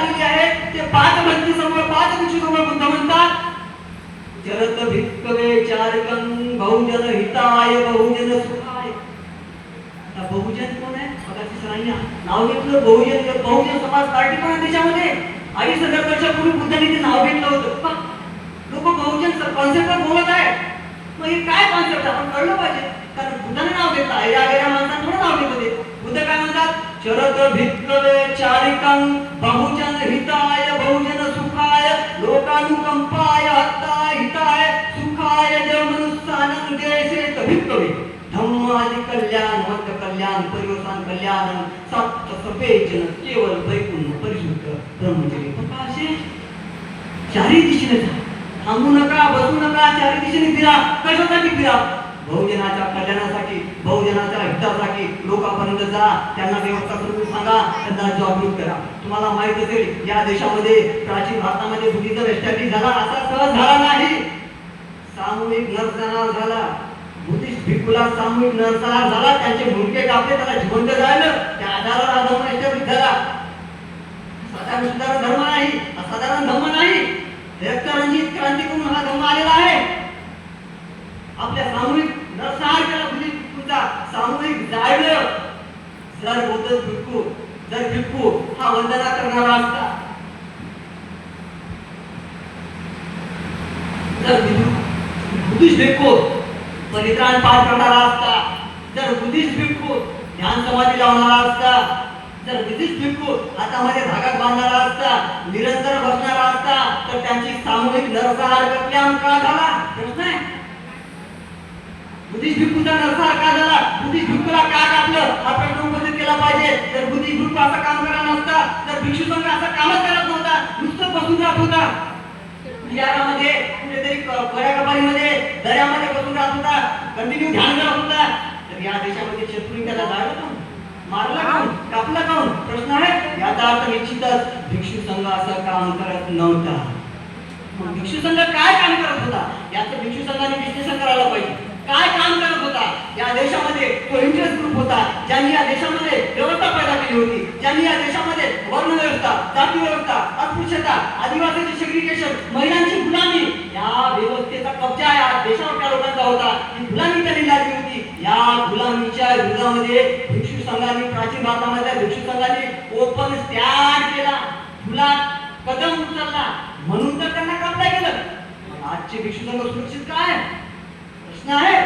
आलेली आहेत ते 5 भक्ती समोर 5 भिक्षू समोर बुद्ध म्हणतात चरत भिक्खवे चारिकं बहुजन हिताय बहुजन सुखाय. आता बहुजन कोण आहे? बघाची सरांनी नाव घेतलं बहुजन समाज पार्टी पण आहे देशामध्ये. 2,500 वर्षापूर्वी बुद्धांनी ते नाव घेतलं होतं. लोक बहुजन कॉन्सेप्टवर बोलत आहे. मग हे काय कॉन्सेप्ट आपण कळलं पाहिजे. कारण बुद्धाने नाव घेतलं आहे. या माणसाने थोडं नाव घेतलं ते. बुद्ध काय म्हणतात? चरत भिक्खवे चारिकं बहुजन हिताय बहुजन सुखाय लोकानुकंपाय हिताय सुखाय ज मनुष्यानं देशेत भिक्खवे धम्मादि कल्याण मत कल्याण परिवर्तन कल्याण सत्य सफेजन केवळ वैकुंठ परिशुद्ध ब्रह्मचर्य प्रकाशे. चारी दिशेने जा, थांबू नका, बसू नका, चारी दिशेने फिरा. कशासाठी फिरा? बहुजनाच्या कल्याणासाठी, बहुजनाच्या हितासाठी. लोकांपर्यंत जा, त्यांना व्यवस्था करून सांगा, त्यांना जागृत करा. तुम्हाला माहित असेल या देशामध्ये प्राचीन भारतामध्ये बुद्धीचा एस्टॅब्लिश झाला असा सहज झाला नाही. सामूहिक नरसंहार झाला. बुद्धिस्ट भिक्खूला सामूहिक नरसंहार झाला. त्यांचे मुंडके कापले, त्याला जिवंत जाळलं. त्या आधारावर हा धर्म एस्टॅब्लिश झाला. साधारण धर्म नाही, असाधारण धर्म नाही. रक्तरंजित क्रांती करून हा धर्म आलेला आहे. आपल्या सामूहिक नरसंहार केला बुद्धिस्ट भिक्खूचा, सामूहिक जाळलं. जर बुद्ध भिक्खू जर भिक्खू हा वंदना करणारा असता, जर बुद्धिस्ट भिक्खू परित्राण पाठ करणारा असता, जर बुद्धिस्ट भिक्खू ध्यान समाधी लावणारा असता, जर बुद्धिस्ट भिक्खू हातामध्ये धागा बांधणारा असता, निरंतर बसणारा असता, तर त्यांची सामूहिक नरसंहार कल्याण का झाला? प्रश्न आहे. बुद्धिस्ट भिक्खूचा नरसंहार का झाला? बुद्धिस्ट भिक्खूला का कापलं? हा प्रश्न उपस्थित केला पाहिजे. जर बुद्धिस्ट भिक्खू असं काम करत नसता, तर भिक्षू संघ असं कामच करत नव्हता, नुसतं बसून राहत होता. विहारामध्ये कुठेतरी पर्याकपारीमध्ये दर्यामध्ये बसून राहत होता, कंटिन्यू ध्यान करत होता. तर या देशामध्ये शत्रूंनी त्याला जाळलं कोण? मारला कोण? कापला कोण? प्रश्न आहे. याचा अर्थ निश्चितच भिक्षू संघ असं काम करत नव्हता. मग भिक्षू संघ काय काम करत होता? याचं भिक्षू संघाने विश्लेषण करायला पाहिजे. काय काम करत होता या देशामध्ये? तो इंटरेस्ट ग्रुप होता ज्यांनी या देशामध्ये व्यवस्था पैदा केली होती, ज्यांनी या देशामध्ये वर्ण व्यवस्था, जाती व्यवस्था, अस्पृश्यता, आदिवासीचे सेग्रिगेशन, महिलांची गुलामी, या व्यवस्थेचा कब्जा या देशावर त्या लोकांचा होता. ही गुलामी त्यांनी लादली होती. या गुलामीच्या विरोधामध्ये भिक्षू संघाने, प्राचीन भारतामध्ये भिक्षू संघाने ओपन स्टँड केला, खुला कदम उचलला, म्हणून तर त्यांना कापलं गेलं. आजचे भिक्षू संघ सुरक्षित काय? प्रश्न आहे.